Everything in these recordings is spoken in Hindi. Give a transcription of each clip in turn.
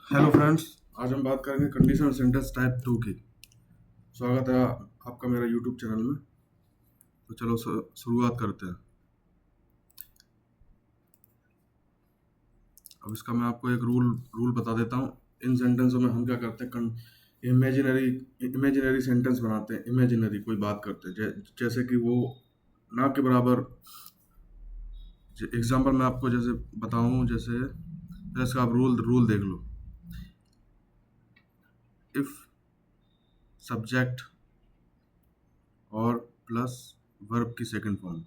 Hello friends. आज हम बात करेंगे कंडीशनल सेंटेंस टाइप टू की। स्वागत है आपका मेरा यूट्यूब चैनल में। तो चलो शुरुआत करते हैं। अब इसका मैं आपको एक रूल रूल बता देता हूँ। इन सेंटेंसों में हम क्या करते हैं, इमेजिनरी इमेजिनरी सेंटेंस बनाते हैं। इमेजिनरी कोई बात करते हैं जैसे कि वो ना के बराबर। एग्जांपल मैं आपको जैसे बताऊँ, जैसे आप रूल रूल देख लो। इफ सब्जेक्ट और प्लस वर्ब की सेकंड फॉर्म,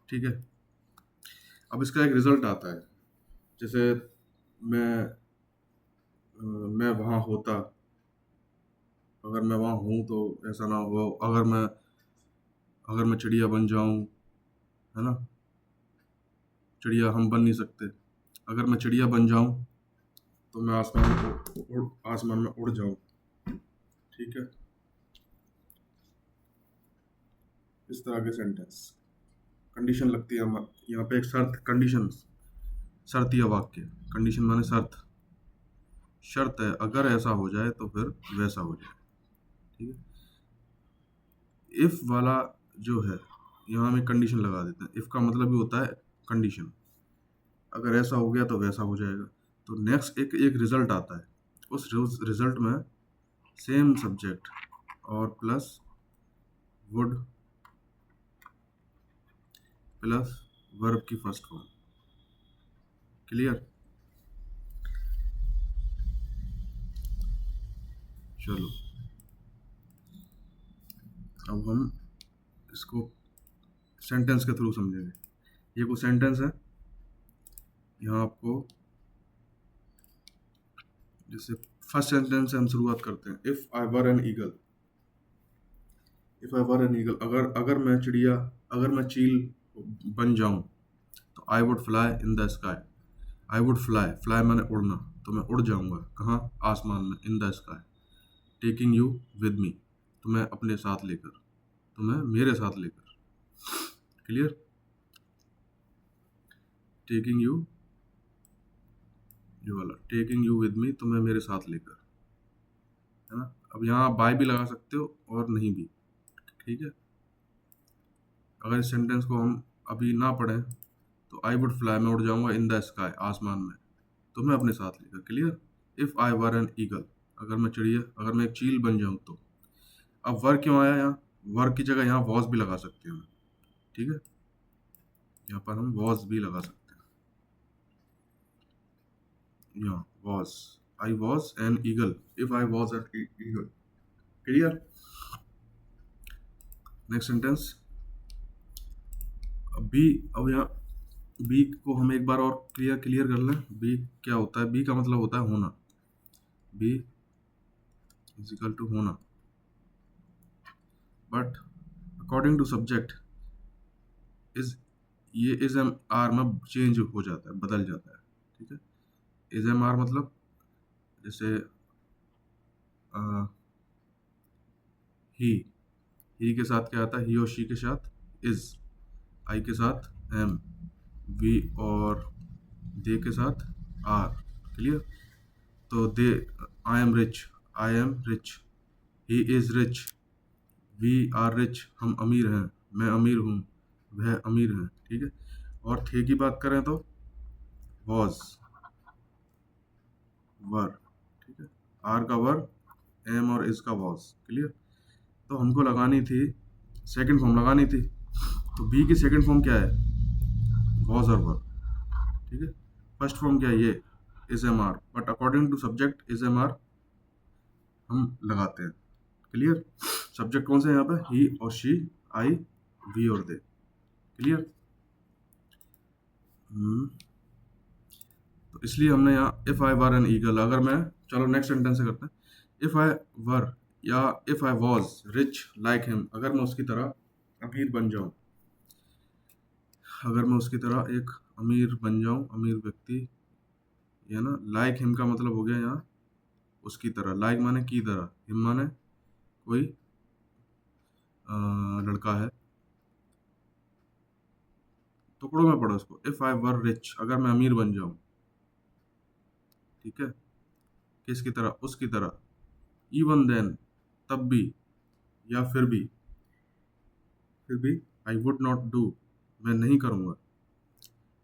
ठीक है। अब इसका एक रिजल्ट आता है। जैसे मैं मैं वहाँ होता, अगर मैं वहाँ हूँ तो ऐसा ना हो। अगर मैं चिड़िया बन जाऊँ, है ना। चिड़िया हम बन नहीं सकते। अगर मैं चिड़िया बन जाऊँ तो मैं आसमान में उड़ जाऊँ, ठीक है। इस तरह के सेंटेंस कंडीशन लगती है यहाँ पे। एक शर्त, कंडीशन, शर्तिया वाक्य। कंडीशन माने शर्त। शर्त है, अगर ऐसा हो जाए तो फिर वैसा हो जाए, ठीक है। इफ वाला जो है, यहाँ हम एक कंडीशन लगा देते हैं। इफ का मतलब भी होता है कंडीशन। अगर ऐसा हो गया तो वैसा हो जाएगा। तो नेक्स्ट एक एक रिजल्ट आता है। उस रिजल्ट में सेम सब्जेक्ट और प्लस वुड प्लस वर्ब की फर्स्ट फॉर्म। क्लियर। चलो अब हम इसको सेंटेंस के थ्रू समझेंगे। ये कोई सेंटेंस है। यहाँ आपको जैसे फर्स्ट सेंटेंस से हम शुरुआत करते हैं। If I were N eagle. If I were an eagle, अगर मैं चील बन जाऊं तो I would fly in the sky. I would fly, fly मैंने उड़ना, तो मैं उड़ जाऊंगा कहाँ, आसमान में। In the sky, taking you with me, तुम्हें अपने साथ लेकर, तुम्हें मेरे साथ लेकर। क्लियर। टेकिंग यू, ये वाला टेकिंग यू विद मी, तुम्हें मेरे साथ लेकर, है ना। अब यहाँ आप बाय भी लगा सकते हो और नहीं भी, ठीक है। अगर इस सेंटेंस को हम अभी ना पढ़ें तो आई वुड फ्लाई, मैं उड़ जाऊंगा इन द स्काई, आसमान में, तुम्हें अपने साथ लेकर। Clear. If I were an eagle, अगर मैं एक चील बन जाऊं तो। अब वर क्यों आया यहाँ, वर की जगह यहाँ वॉज भी लगा सकते हैं हम, ठीक है। यहाँ पर हम वॉज भी लगा सकते हैं। यहाँ was, I was an eagle, if I was an eagle. Clear. Next sentence. B, अब यहाँ बी को हम एक बार और क्लियर क्लियर कर लें। बी क्या होता है, बी का मतलब होता है होना। बी इज इक्वल टू होना। But according to subject is, ये इज एम आर में चेंज हो जाता है, बदल जाता है, ठीक है। इज एम आर मतलब जैसे ही, ही के साथ क्या आता है, ही और शी के साथ इज, आई के साथ एम, वी और दे के साथ आर। क्लियर। तो they, I am rich, he is rich, we are rich, हम अमीर हैं, मैं अमीर हूँ, वह अमीर है, ठीक है। और थे की बात करें तो वॉज, वर, ठीक है। आर का वर, एम और इज का वॉज। क्लियर। तो हमको लगानी थी, सेकंड फॉर्म लगानी थी। तो बी की सेकंड फॉर्म क्या है, वॉज और वर, ठीक है। फर्स्ट फॉर्म क्या है, ये is am are, but according to subject is am are हम लगाते हैं। क्लियर। सब्जेक्ट कौन सा है यहाँ पे, ही और शी, आई, वी और दे। क्लियर। तो इसलिए हमने यहाँ if I were an eagle, अगर मैं, चलो नेक्स्ट सेंटेंस से करते हैं। इफ आई वर, या if I was rich like him, अगर मैं उसकी तरह अमीर बन जाऊं, अगर मैं उसकी तरह एक अमीर बन जाऊं, अमीर व्यक्ति, ये ना। लाइक हिम का मतलब हो गया यहाँ उसकी तरह, लाइक माने की तरह, हिम माने कोई लड़का है। टुकड़ों में पढ़ो इसको। इफ आई वर रिच, अगर मैं अमीर बन जाऊं, ठीक है। किसकी तरह, उसकी तरह, इवन देन, तब भी, या फिर भी आई वुड नॉट डू, मैं नहीं करूँगा,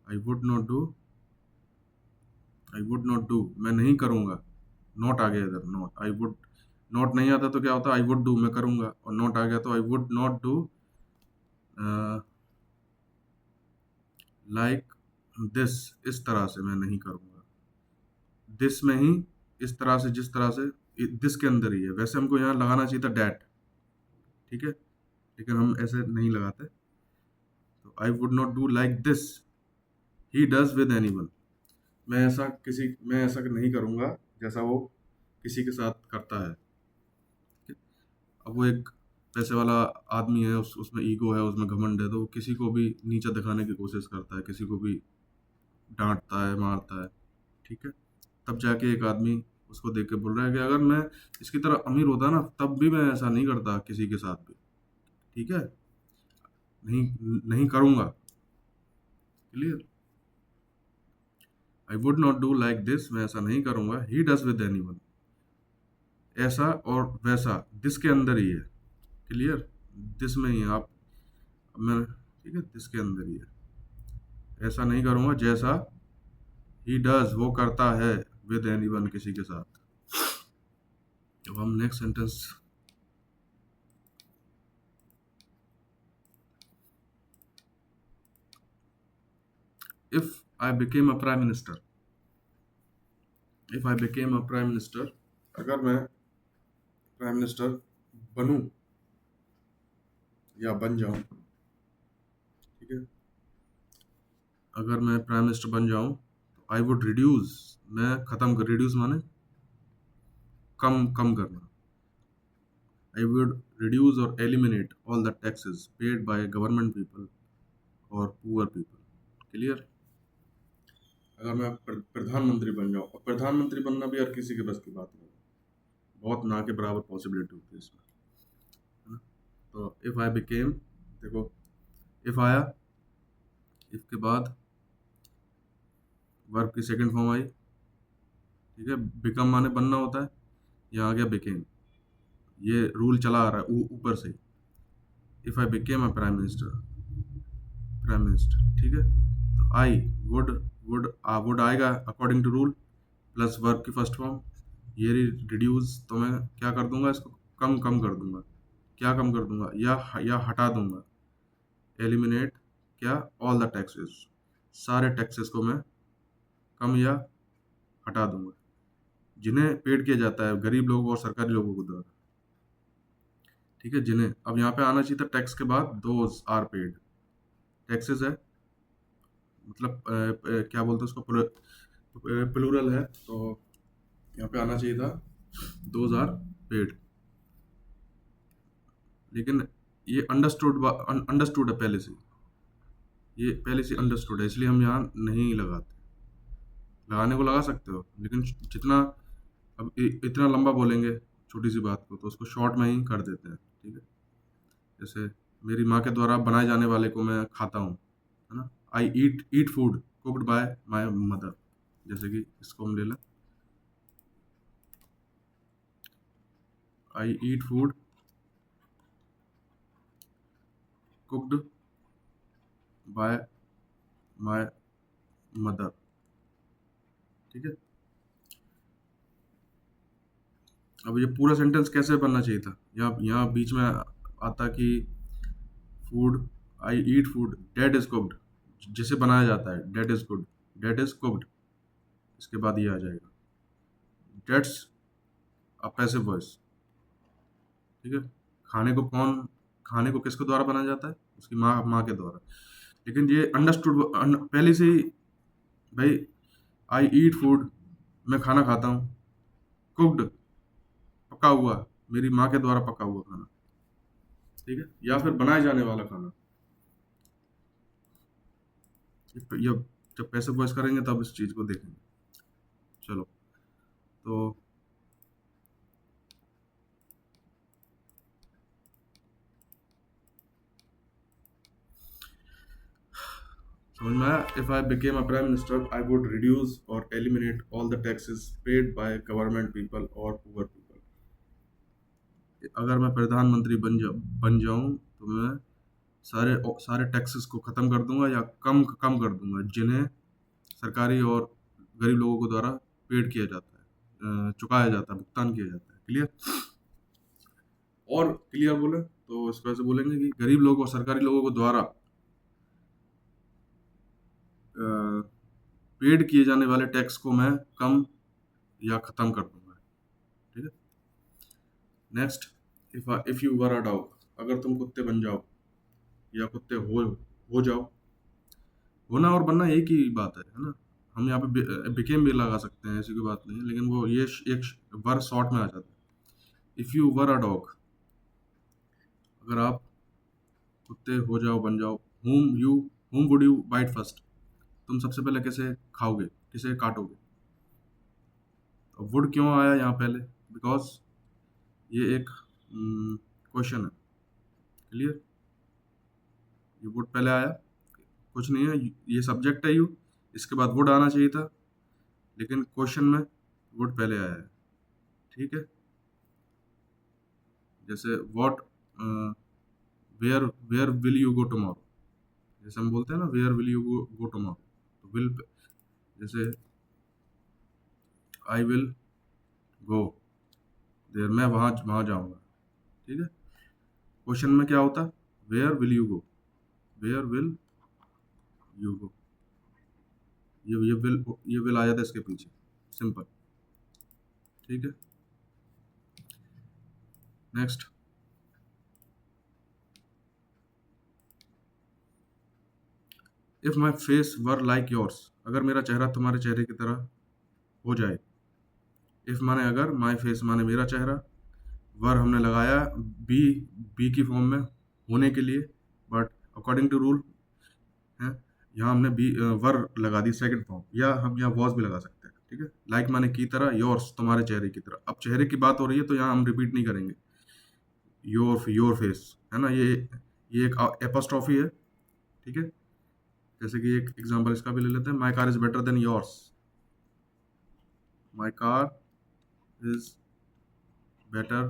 I would not do, I would not do, मैं नहीं करूँगा, नॉट आ गया इधर, नॉट, आई वुड, नॉट नहीं आता तो क्या होता है, आई वुड डू, मैं करूँगा, और नॉट आ गया तो I would not do like this, इस तरह से मैं नहीं करूँगा, दिस में ही, इस तरह से, जिस तरह से, दिस के अंदर ही है, वैसे हमको यहाँ लगाना चाहिए था डैट, ठीक है, लेकिन हम ऐसे नहीं लगाते, तो I would not do like this he does with anyone, मैं ऐसा नहीं करूँगा जैसा वो किसी के साथ करता है, ठीक है? अब वो एक पैसे वाला आदमी है, उसमें ईगो है, उसमें घमंड है, तो वो किसी को भी नीचा दिखाने की कोशिश करता है, किसी को भी डांटता है, मारता है, ठीक है, तब जाके एक आदमी उसको देख के बोल रहा है कि अगर मैं इसकी तरह अमीर होता ना, तब भी मैं ऐसा नहीं करता किसी के साथ भी, ठीक है, नहीं नहीं करूँगा, clear, I would not do like this, मैं ऐसा नहीं करूँगा, ही डज विद एनीवन, ऐसा और वैसा दिस के अंदर ही है, क्लियर, दिस में ही है आप, मैं, ठीक है, दिस के अंदर ही है, ऐसा नहीं करूँगा जैसा ही डज, वो करता है, विद एनीवन, किसी के साथ। अब हम next sentence, if I became a prime minister, if I became a prime minister, अगर मैं प्राइम मिनिस्टर बनूं या बन जाऊं, ठीक है, अगर मैं प्राइम मिनिस्टर बन जाऊं तो आई वुड रिड्यूस, मैं खत्म कर, रिड्यूस माने कम, कम करना, आई वुड रिड्यूस और eliminate all the taxes paid by government people और पुअर पीपल, क्लियर, अगर मैं प्रधानमंत्री बन जाऊं, और प्रधानमंत्री बनना भी हर किसी के बस की बात नहीं है, बहुत ना के बराबर पॉसिबिलिटी होती है इसमें, है ना, तो इफ आई बिकेम, देखो, इफ आया, इफ के बाद वर्ब की सेकंड फॉर्म आई, ठीक है, बिकम माने बनना होता है, यहाँ आ गया बिकेम, ये रूल चला आ रहा है ऊपर से, if I became a prime minister, prime minister, ठीक है, तो आई वुड, वुड आएगा according to rule, plus verb की फर्स्ट फॉर्म, ये रिड्यूस, तो मैं क्या कर दूंगा, इसको कम, कम कर दूंगा, क्या कम कर दूंगा, या हटा दूंगा, एलिमिनेट, क्या, ऑल द टैक्सेस, सारे टैक्सेस को मैं कम या हटा दूंगा, जिन्हें पेड किया जाता है गरीब लोगों और सरकारी लोगों को द्वारा, ठीक है, जिन्हें, अब यहाँ पे आना चाहिए था टैक्स के बाद, दोज आर पेड, टैक्सेस है, मतलब क्या बोलते हैं उसको, प्लूरल है, तो यहाँ पे आना चाहिए था दोज आर पेड, लेकिन ये अंडरस्टूड है पहले से, ये पहले से अंडरस्टूड है, इसलिए हम यहाँ नहीं लगाते, लगाने को लगा सकते हो, लेकिन जितना, अब इतना लंबा बोलेंगे छोटी सी बात को, तो उसको शॉर्ट में ही कर देते हैं, ठीक है, जैसे मेरी माँ के द्वारा बनाए जाने वाले को मैं खाता हूँ, है ना, I eat food cooked by my mother, जैसे कि इसको हम ले लें, I eat food cooked by my mother, ठीक है, अब ये पूरा सेंटेंस कैसे बनना चाहिए था, यहाँ यहाँ बीच में आता कि food, I eat food that is cooked, जिसे बनाया जाता है, that is cooked, that is cooked, इसके बाद ये आ जाएगा, डेट्स अ पैसिव वॉइस, ठीक है, खाने को कौन, खाने को किसके द्वारा बनाया जाता है, उसकी माँ के द्वारा, लेकिन ये अंडरस्टूड पहले से ही, भाई, आई ईट फूड, मैं खाना खाता हूँ, कुक्ड, पका हुआ, मेरी माँ के द्वारा पका हुआ खाना, ठीक है, या फिर बनाए जाने वाला खाना, ये जब पैसे वॉइस करेंगे तब इस चीज को देखेंगे, चलो, तो समझ में आया? If I became a prime minister I would reduce और eliminate all the taxes paid by government people और पुअर पीपल। अगर मैं प्रधानमंत्री बन जाऊं तो मैं सारे सारे टैक्सेस को ख़त्म कर दूंगा या कम कम कर दूंगा जिन्हें सरकारी और गरीब लोगों को द्वारा पेड किया जाता है, चुकाया जाता है, भुगतान किया जाता है। क्लियर? और क्लियर बोले तो इस वजह से बोलेंगे कि गरीब लोगों और सरकारी लोगों को द्वारा पेड किए जाने वाले टैक्स को मैं कम या ख़त्म कर दूंगा। ठीक है। Next, if you were a dog, अगर तुम कुत्ते बन जाओ या कुत्ते हो जाओ। होना और बनना एक ही बात है ना? हम यहाँ पे बिकेम भी लगा सकते हैं, ऐसी कोई बात नहीं है, लेकिन वो ये एक वर शॉर्ट में आ जाता है। If you were a dog, अगर आप कुत्ते हो जाओ, बन जाओ, whom would you bite first? तुम सबसे पहले किसे खाओगे, किसे काटोगे? वुड क्यों आया यहाँ पहले? बिकॉज ये एक क्वेश्चन है। क्लियर? ये वुड पहले आया, कुछ नहीं है, ये सब्जेक्ट है यू, इसके बाद वुड आना चाहिए था, लेकिन क्वेश्चन में वुड पहले आया है। ठीक है। जैसे what, where where will you go tomorrow, जैसे हम बोलते हैं ना, where will you go tomorrow, तो विल, जैसे आई विल गो देयर, मैं वहाँ वहाँ जाऊँगा। ठीक है। क्वेश्चन में क्या होता? Where will you go, where will you go, ये विल आ जाता है इसके पीछे, सिंपल। ठीक है। Next, if my face were like yours, अगर मेरा चेहरा तुम्हारे चेहरे की तरह हो जाए। इफ माने अगर, माई फेस माने मेरा चेहरा, वर हमने लगाया बी, बी की फॉर्म में होने के लिए, बट अकॉर्डिंग टू रूल है, यहाँ हमने बी वर लगा दी सेकंड फॉर्म, या हम यहाँ वॉज भी लगा सकते हैं। ठीक है। लाइक माने की तरह, योर्स तुम्हारे चेहरे की तरह। अब चेहरे की बात हो रही है तो यहाँ हम रिपीट नहीं करेंगे योर फेस, है ना? ये एक एपोस्ट्रॉफी है। ठीक है। जैसे कि एक एग्जांपल इसका भी ले लेते हैं, my car is better than yours, my car is better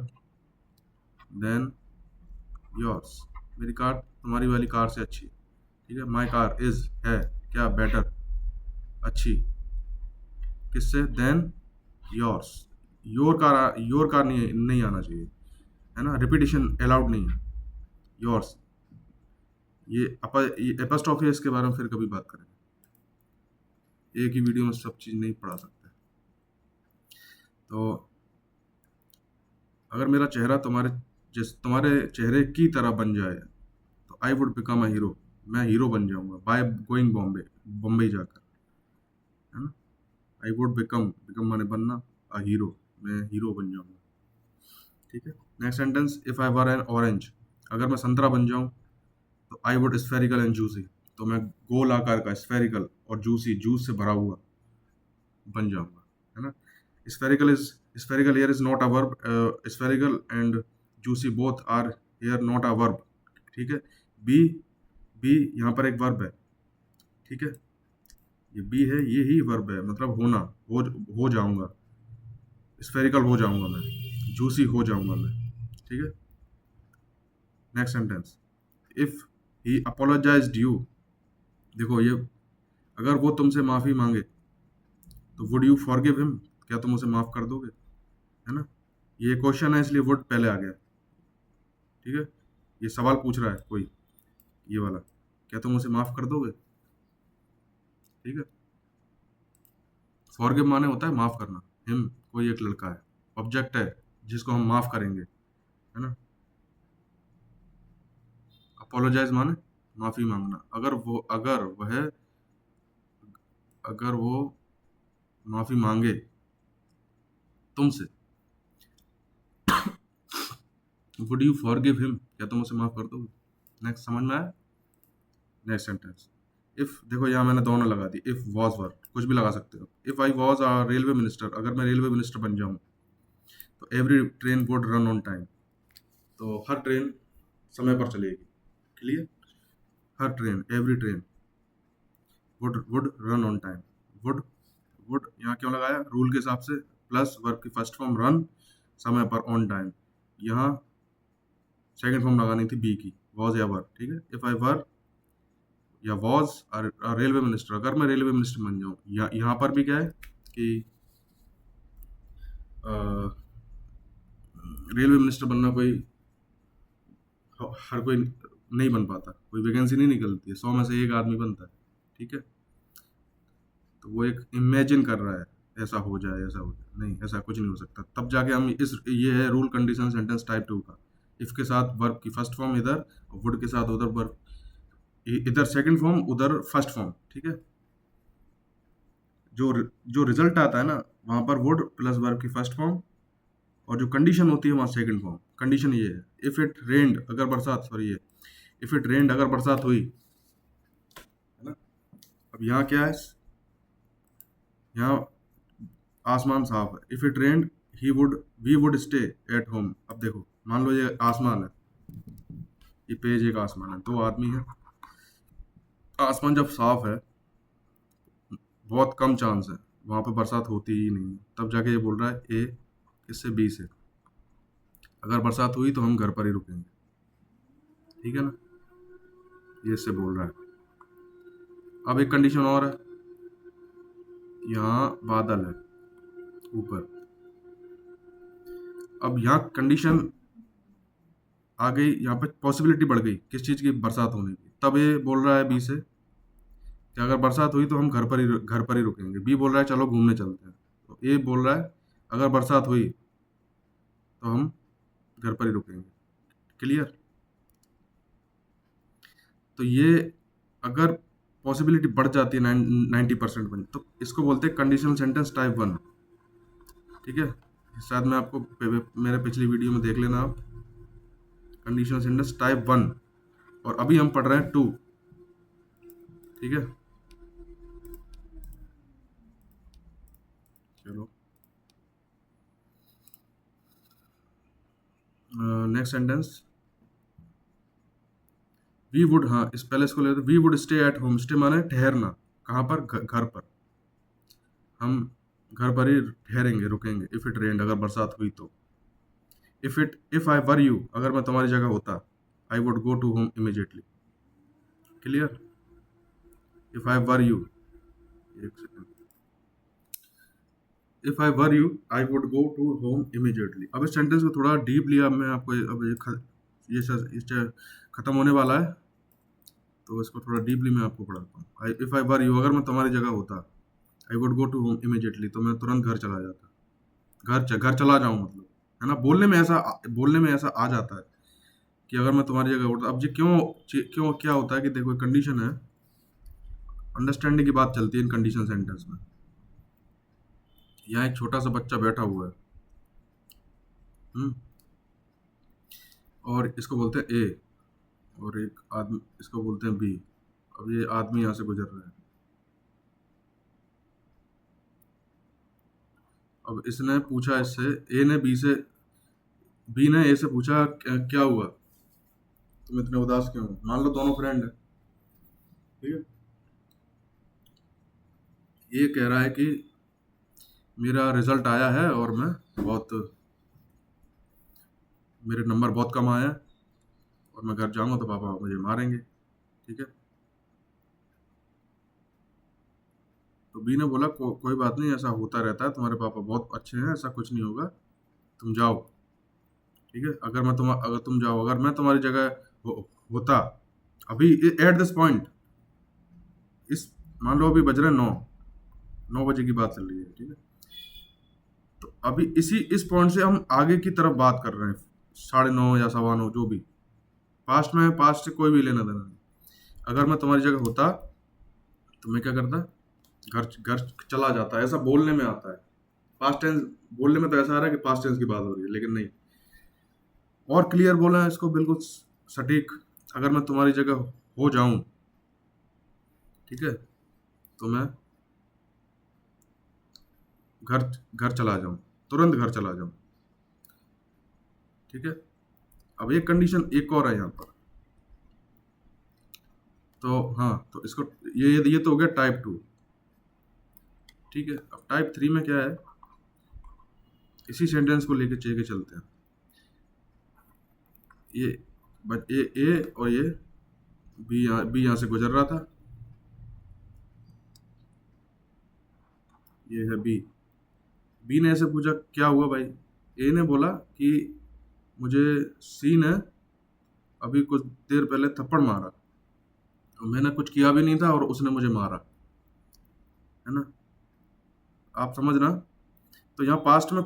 than yours, मेरी कार तुम्हारी वाली कार से अच्छी है। ठीक है। माई कार इज है क्या, बेटर, अच्छी, किससे? Then yours. योर कार नहीं नहीं आना चाहिए, है ना? रिपीटिशन अलाउड नहीं है। योर्स, ये एपोस्ट्रोफी है, इसके बारे में फिर कभी बात करेंगे, एक ही वीडियो में सब चीज़ नहीं पढ़ा सकते। तो अगर मेरा चेहरा तुम्हारे चेहरे की तरह बन जाए तो I would become a hero, मैं हीरो बन जाऊंगा बाय गोइंग बॉम्बे, बम्बई जाकर, है ना? आई वुड बिकम माने बनना, अ हीरो, मैं हीरो बन जाऊंगा। ठीक है। Next sentence, if I were N orange, अगर मैं संतरा बन जाऊं तो I would spherical and juicy, तो मैं गोल आकार का, स्फेरिकल और जूसी, जूस से भरा हुआ बन जाऊंगा, है ना? Spherical is, spherical here is not a verb, spherical and juicy both are here not a verb. ठीक है। बी, बी यहाँ पर एक वर्ब है। ठीक है। ये बी है, ये ही वर्ब है, मतलब होना, हो जाऊंगा, स्फेरिकल हो जाऊंगा मैं, जूसी हो जाऊंगा मैं। ठीक है। Next sentence, if he apologised you, देखो ये, अगर वो तुमसे माफी मांगे तो वुड यू फॉरगिव हिम, क्या तुम उसे माफ कर दोगे, है ना? ये क्वेश्चन है इसलिए वुड पहले आ गया। ठीक है। ये सवाल पूछ रहा है कोई, ये वाला, क्या तुम उसे माफ कर दोगे? ठीक है। फॉरगिव माने होता है माफ करना, हिम कोई एक लड़का है, ऑब्जेक्ट है जिसको हम माफ करेंगे, है ना? अपोलोजाइज माने माफी मांगना, अगर वो माफी मांगे तुमसे, वुड यू फॉरगिव हिम, क्या तुम उसे माफ कर दोगे? नेक्स्ट, समझ में आया? नेक्स्ट सेंटेंस, इफ, देखो यहाँ मैंने दोनों लगा दी, इफ वॉज वर, कुछ भी लगा सकते हो। If I was a railway minister, अगर मैं रेलवे मिनिस्टर बन जाऊं तो every train would run on time, तो हर ट्रेन समय पर चलेगी। Clear? Her train, every train, would run on time. Would would यहाँ क्यों लगाया, रूल के हिसाब से, प्लस वर्ब की फर्स्ट फॉर्म रन, समय पर, ऑन टाइम। यहाँ सेकंड फॉर्म लगानी थी बी की, वॉज या वर, ठीक है। इफ आई वर या वॉज रेलवे मिनिस्टर, अगर मैं रेलवे मिनिस्टर बन जाऊँ, यहाँ पर भी क्या है कि रेलवे मिनिस्टर बनना कोई हर कोई नहीं बन पाता, कोई वैकेंसी नहीं निकलती है, 100 में से एक आदमी बनता है, ठीक है। तो वो एक इमेजिन कर रहा है ऐसा हो जाए, ऐसा हो जाए, नहीं ऐसा कुछ नहीं हो सकता। तब जाके हम इस, ये है रूल कंडीशन सेंटेंस टाइप 2 का। इफ के साथ वर्ब की फर्स्ट फॉर्म इधर, वुड के साथ उधर वर्ब, इधर सेकंड फॉर्म उधर फर्स्ट फॉर्म, ठीक है। जो जो रिजल्ट आता है ना, वहां पर वुड प्लस वर्ब की फर्स्ट फॉर्म, और जो कंडीशन होती है वहाँ सेकंड फॉर्म। कंडीशन ये है, इफ इट रेन्ड, अगर बरसात, सॉरी ये, इफ इट रेन्ड, अगर बरसात हुई, है ना। अब यहाँ क्या है, यहाँ आसमान साफ है। If it rained he would, we would stay at home. अब देखो, मान लो ये आसमान है, ये पेज एक आसमान है, दो आदमी है। आसमान जब साफ है, बहुत कम चांस है, वहां पे बरसात होती ही नहीं है। तब जाके ये बोल रहा है ए किससे, बी से, अगर बरसात हुई तो हम घर पर ही रुकेंगे, ठीक है ना। ये इससे बोल रहा है। अब एक कंडीशन और है, यहाँ बादल है ऊपर। अब यहाँ कंडीशन आ गई, यहाँ पे पॉसिबिलिटी बढ़ गई किस चीज़ की, बरसात होने की। तब ये बोल रहा है बी से कि अगर बरसात हुई तो हम घर पर ही रुकेंगे। बी बोल रहा है चलो घूमने चलते हैं। तो ए बोल रहा है अगर बरसात हुई तो हम घर पर ही रुकेंगे। क्लियर। तो ये अगर पॉसिबिलिटी बढ़ जाती है 90% बन, तो इसको बोलते हैं कंडीशनल सेंटेंस टाइप 1, ठीक है। शायद मैं आपको मेरे पिछली वीडियो में देख लेना आप, कंडीशनल सेंटेंस टाइप 1, और अभी हम पढ़ रहे हैं 2, ठीक है। चलो नेक्स्ट सेंटेंस, वी वुड, हाँ इस पहले इसको ले, we would stay at home. Stay माने ठहरना, कहाँ पर, घर पर, हम घर पर ही ठहरेंगे, रुकेंगे। इफ इट रेन्ड, अगर बरसात हुई तो। इफ आई वर यू, अगर मैं तुम्हारी जगह होता, I would go to home immediately. Clear. If I were you, एक second, if I were you I would go to home immediately. अब इस सेंटेंस को थोड़ा डीप लिया मैं आपको, अब ये खत्म होने वाला है, तो इसको थोड़ा डीपली मैं आपको पढ़ाता हूँ। इफ आई वर यू, अगर मैं तुम्हारी जगह होता, I would go to home immediately, तो मैं तुरंत घर चला जाता। घर चला जाऊं मतलब, है ना। बोलने में ऐसा आ जाता है कि अगर मैं तुम्हारी जगह होता। अब ये क्यों क्यों क्या होता है कि देखो, कंडीशन है, अंडरस्टैंडिंग की बात चलती है इन कंडीशन सेंटेंस में। यहाँ एक छोटा सा बच्चा बैठा हुआ है, हम्म, और इसको बोलते हैं ए, और एक आदमी, इसको बोलते हैं बी। अब ये आदमी यहाँ से गुजर रहा है। अब इसने पूछा इससे, ए ने बी से, बी ने ए से पूछा क्या हुआ, तुम इतने उदास क्यों हो। मान लो दोनों फ्रेंड है, ठीक है। ये कह रहा है कि मेरा रिजल्ट आया है और मैं बहुत, मेरे नंबर बहुत कम आए हैं, और मैं घर जाऊंगा तो पापा मुझे मारेंगे, ठीक है। तो बी ने बोला कोई बात नहीं, ऐसा होता रहता है, तुम्हारे पापा बहुत अच्छे हैं, ऐसा कुछ नहीं होगा, तुम जाओ, ठीक है। अगर तुम जाओ, अगर मैं तुम्हारी जगह होता, अभी एट दिस पॉइंट, इस, मान लो अभी बज रहे 9 बजे की बात चल रही है, ठीक है। तो अभी इस पॉइंट से हम आगे की तरफ बात कर रहे हैं, 9:30 या 9:15, जो भी पास्ट में है, पास्ट से कोई भी लेना देना नहीं। अगर मैं तुम्हारी जगह होता तो मैं क्या करता, घर घर चला जाता। ऐसा बोलने में आता है, पास्ट टेंस बोलने में तो ऐसा आ रहा है कि पास्ट टेंस की बात हो रही है, लेकिन नहीं। और क्लियर बोला है इसको, बिल्कुल सटीक। अगर मैं तुम्हारी जगह हो जाऊं, ठीक है, तो मैं घर घर चला जाऊं, तुरंत घर चला जाऊं, ठीक है। अब एक कंडीशन एक और है यहाँ पर, तो हाँ, तो इसको ये तो हो गया टाइप 2। ठीक है, अब टाइप 3 में क्या है, इसी सेंटेंस को लेके चलते हैं। ये बट ए और ये बी यहाँ से गुजर रहा था, ये है बी। बी ने ऐसे पूछा क्या हुआ भाई, ए ने बोला कि मुझे सी ने अभी कुछ देर पहले थप्पड़ मारा, और मैंने कुछ किया भी नहीं था और उसने मुझे मारा, है ना। आप समझना। तो यहाँ पास्ट में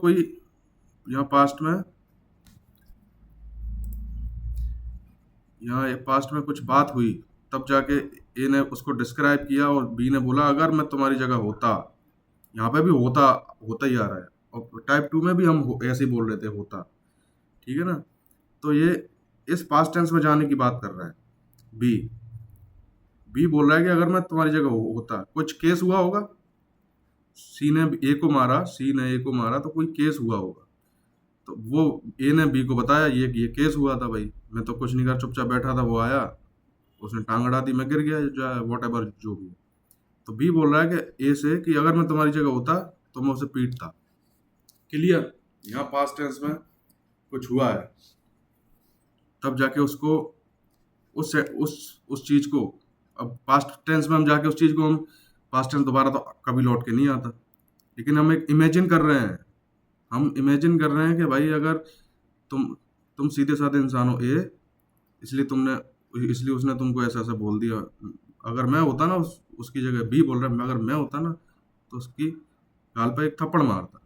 कुछ बात हुई, तब जाके ए ने उसको डिस्क्राइब किया और बी ने बोला अगर मैं तुम्हारी जगह होता। यहाँ पे भी होता होता ही आ रहा है, और टाइप 2 में भी हम ऐसे ही बोल रहे थे होता। ठीक है ना। तो ये इस पास्ट टेंस में जाने की बात कर रहा है बी। बी बोल रहा है कि अगर मैं तुम्हारी जगह होता, कुछ केस हुआ होगा, सी ने ए को मारा तो कोई केस हुआ होगा। तो वो ए ने बी को बताया ये केस हुआ था भाई, मैं तो कुछ नहीं कर चुपचाप बैठा था, वो आया, उसने टांग अड़ा दी, मैं गिर गया, वॉट एवर जो भी है। तो बी बोल रहा है कि ए से कि अगर मैं तुम्हारी जगह होता तो मैं उसे पीटता। क्लियर। यहाँ पास्ट टेंस में कुछ हुआ है, तब जाके उसको उस चीज को, अब पास्ट टेंस में हम जाके उस चीज को हम पास्ट टेंस दोबारा तो कभी लौट के नहीं आता, लेकिन हम एक इमेजिन कर रहे हैं। हम इमेजिन कर रहे हैं कि भाई अगर तुम सीधे साधे इंसान हो ए, इसलिए उसने तुमको ऐसा ऐसा बोल दिया। अगर मैं होता ना उसकी जगह, बी बोल रहा है, अगर मैं होता ना तो उसकी गाल पे एक थप्पड़ मारता।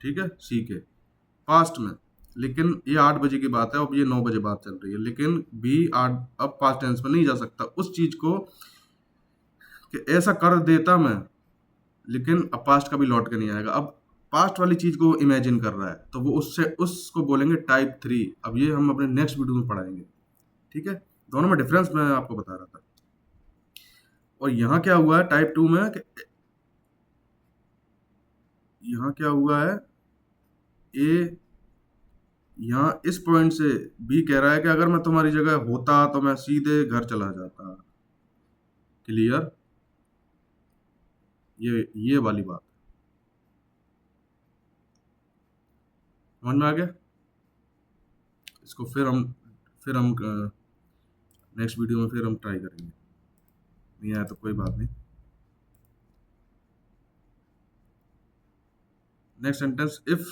ठीक है, सी के पास्ट में। लेकिन ये 8 बजे की बात है, अब ये 9 बजे बात चल रही है, लेकिन बी आठ अब पास्ट टेंस में नहीं जा सकता उस चीज को कि ऐसा कर देता मैं, लेकिन अब पास्ट कभी लौट के नहीं आएगा। अब पास्ट वाली चीज को इमेजिन कर रहा है, तो वो उसको बोलेंगे टाइप 3। अब ये हम अपने नेक्स्ट वीडियो में पढ़ाएंगे। ठीक है, दोनों में डिफरेंस मैं आपको बता रहा था। और यहाँ क्या हुआ है टाइप 2 में यहाँ क्या हुआ है, ए यहाँ इस पॉइंट से बी कह रहा है कि अगर मैं तुम्हारी जगह होता तो मैं सीधे घर चला जाता। क्लियर। ये वाली बात समझ में आ गया। इसको फिर हम नेक्स्ट वीडियो में फिर हम ट्राई करेंगे। नहीं आया तो कोई बात नहीं। Next sentence, if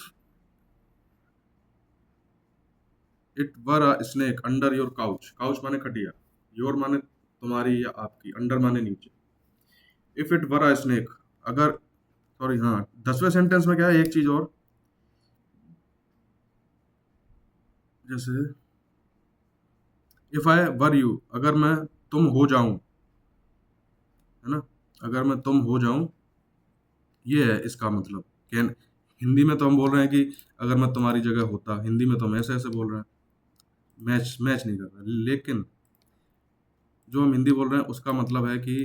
it were a snake under your couch. Couch माने खटिया, योर माने तुम्हारी या आपकी, अंडर माने नीचे। If it were a snake, अगर, सॉरी हाँ, 10वें सेंटेंस में क्या है, एक चीज और, जैसे इफ आई वर यू, अगर मैं तुम हो जाऊं, है ना, अगर मैं तुम हो जाऊं, ये है इसका मतलब। कैन, हिंदी में तो हम बोल रहे हैं कि अगर मैं तुम्हारी जगह होता, हिंदी में तो हम ऐसे ऐसे बोल रहे हैं, मैच मैच नहीं कर रहा, लेकिन जो हम हिंदी बोल रहे हैं उसका मतलब है कि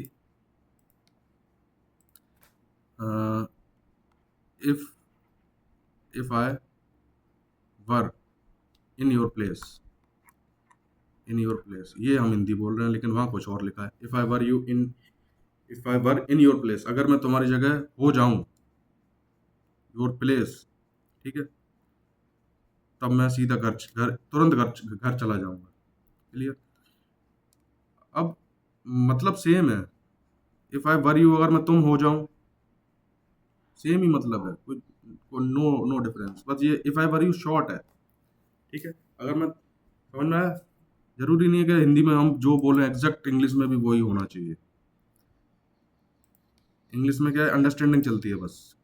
if if I were in your place, in your place, ये हम हिंदी बोल रहे हैं, लेकिन वहां कुछ और लिखा है। If I were in your place, अगर मैं तुम्हारी जगह हो जाऊं, योर प्लेस, ठीक है, तब मैं सीधा तुरंत घर चला जाऊंगा। क्लियर। अब मतलब सेम है, इफ आई वर यू, अगर मैं तुम हो जाऊं, सेम ही मतलब है, कोई नो डिफरेंस, बस ये if I were you short है। ठीक है, अगर मैं, समझ में आया। जरूरी नहीं है कि हिंदी में हम जो बोले एग्जैक्ट इंग्लिश में भी वही होना चाहिए। इंग्लिश में क्या है, अंडरस्टैंडिंग चलती है बस।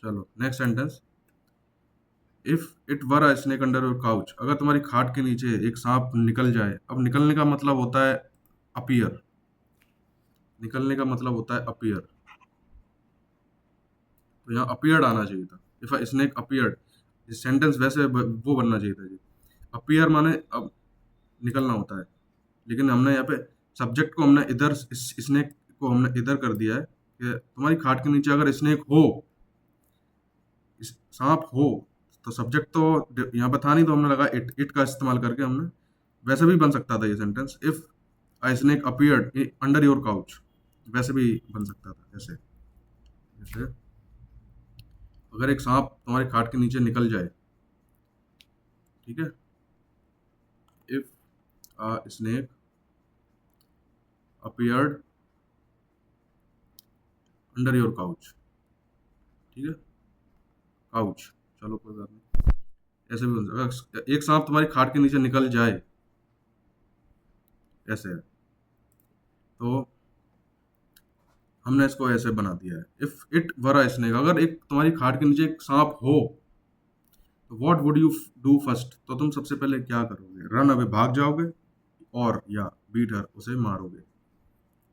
चलो next sentence, if it were a snake under your couch, अगर तुम्हारी खाट के नीचे एक सांप निकल जाए। अब निकलने का मतलब होता है अपीयर, निकलने का मतलब होता है अपीयर, तो यहाँ अपीयर्ड आना चाहिए था। If a snake appeared, sentence वैसे वो बनना चाहिए था जी। अपीयर माने अब निकलना होता है, लेकिन हमने यहाँ पे सब्जेक्ट को हमने इधर, स्नेक को हमने इधर कर दिया है कि तुम्हारी खाट के नीचे अगर स्नेक हो, सांप हो, तो सब्जेक्ट तो यहाँ पे था नहीं, तो हमने लगा इट का इस्तेमाल करके हमने वैसे भी बन सकता था ये sentence, if a snake appeared under your couch, वैसे भी बन सकता था ऐसे। जैसे अगर एक सांप तुम्हारे खाट के नीचे निकल जाए, ठीक है, if a snake appeared under your couch, ठीक है, काउच, चलो कोई बात नहीं, ऐसे भी बन सकता। एक सांप तुम्हारी खाट के नीचे निकल जाए, ऐसे है, तो हमने इसको ऐसे बना दिया है, if it were a snake, अगर एक तुम्हारी खाट के नीचे एक सांप हो, तो what would you do first, तो तुम सबसे पहले क्या करोगे, रन अवे, भाग जाओगे, और या बीट हर, उसे मारोगे।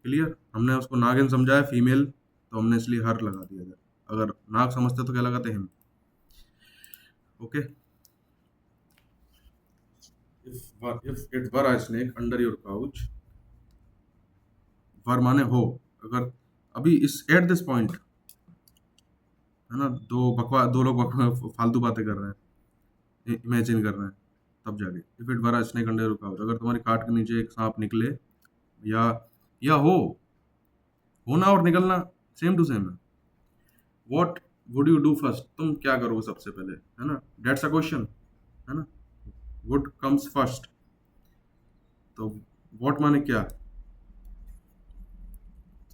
क्लियर, हमने उसको नागिन समझा है फीमेल, तो हमने इसलिए हर लगा दिया था। अगर नाग समझते तो क्या लगाते him. Okay, if it were a snake under your couch, were माने हो, अगर अभी इस एट दिस पॉइंट, है ना, दो लोग फालतू बातें कर रहे हैं, इमेजिन कर रहे हैं, तब जाके if it were a snake under your couch, अगर तुम्हारी खाट के नीचे एक सांप निकले, या या होना और निकलना सेम टू सेम है। What would you do first, तुम क्या करोगे सबसे पहले, है ना, दैट्स अ क्वेश्चन, है ना, वुड कम्स फर्स्ट, तो व्हाट माने क्या,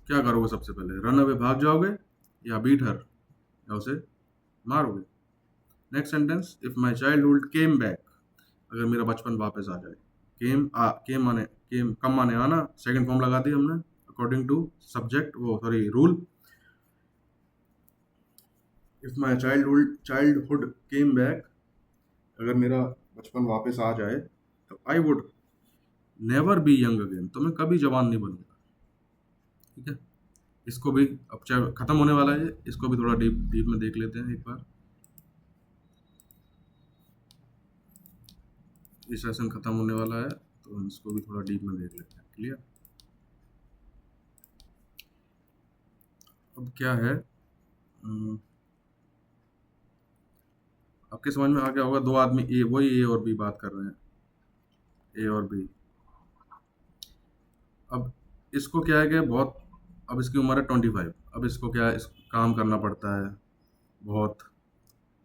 क्या करोगे सबसे पहले, रन अवे, भाग जाओगे, या बीट हर, या उसे मारोगे। Next sentence, if my childhood came back, अगर मेरा बचपन वापस आ जाए, केम माने, कम माने आना, सेकंड फॉर्म लगा दी हमने अकॉर्डिंग टू सब्जेक्ट, वो sorry rule. If my childhood came back, अगर मेरा बचपन वापस आ जाए, तो I would never be young again, तो मैं कभी जवान नहीं बनूंगा। ठीक है, इसको भी, अब चाहे खत्म होने वाला है, इसको भी थोड़ा डीप डीप में देख लेते हैं एक बार। ये सेशन खत्म होने वाला है, तो हम इसको भी थोड़ा डीप में देख लेते हैं। क्लियर, अब क्या है, आपके समझ में आ गया होगा, दो आदमी ए और बी बात कर रहे हैं, ए और बी। अब इसको क्या है कि बहुत, अब इसकी उम्र है 25, अब इसको क्या है, इस काम करना पड़ता है बहुत,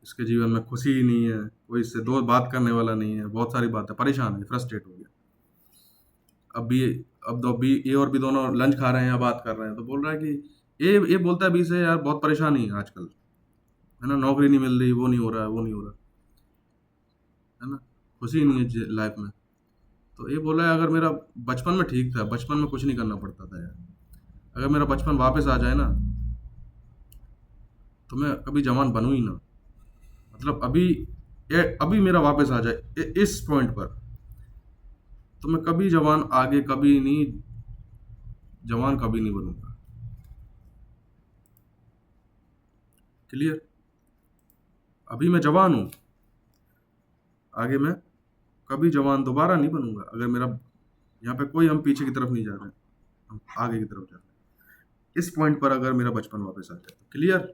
इसके जीवन में खुशी ही नहीं है, कोई इससे दो बात करने वाला नहीं है, बहुत सारी बातें, परेशान है, फ्रस्ट्रेट हो गया। अब बी, अब दो बी, ए और बी दोनों लंच खा रहे हैं या बात कर रहे हैं, तो बोल रहा है कि ए बोलता है बी से, यार बहुत परेशानी है आजकल, है ना, नौकरी नहीं मिल रही, वो नहीं हो रहा है, वो नहीं हो रहा, है ना, खुशी नहीं है लाइफ में। तो ये बोला है, अगर मेरा बचपन में ठीक था, बचपन में कुछ नहीं करना पड़ता था यार, अगर मेरा बचपन वापस आ जाए ना, तो मैं कभी जवान बनूं ही ना, मतलब अभी मेरा वापस आ जाए इस पॉइंट पर, तो मैं कभी जवान, आगे कभी नहीं, जवान कभी नहीं बनूंगा। क्लियर, अभी मैं जवान हूं, आगे मैं कभी जवान दोबारा नहीं बनूंगा, अगर मेरा, यहाँ पे कोई हम पीछे की तरफ नहीं जा रहे हैं, हम आगे की तरफ जा रहे हैं, इस पॉइंट पर अगर मेरा बचपन वापस आ जाए तो। क्लियर,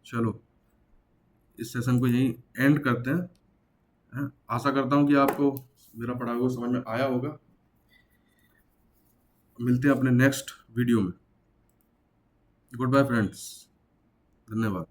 चलो इस सेशन को यहीं एंड करते हैं। आशा करता हूँ कि आपको मेरा पढ़ा हुआ समझ में आया होगा। मिलते हैं अपने नेक्स्ट वीडियो में। गुड बाय फ्रेंड्स, धन्यवाद।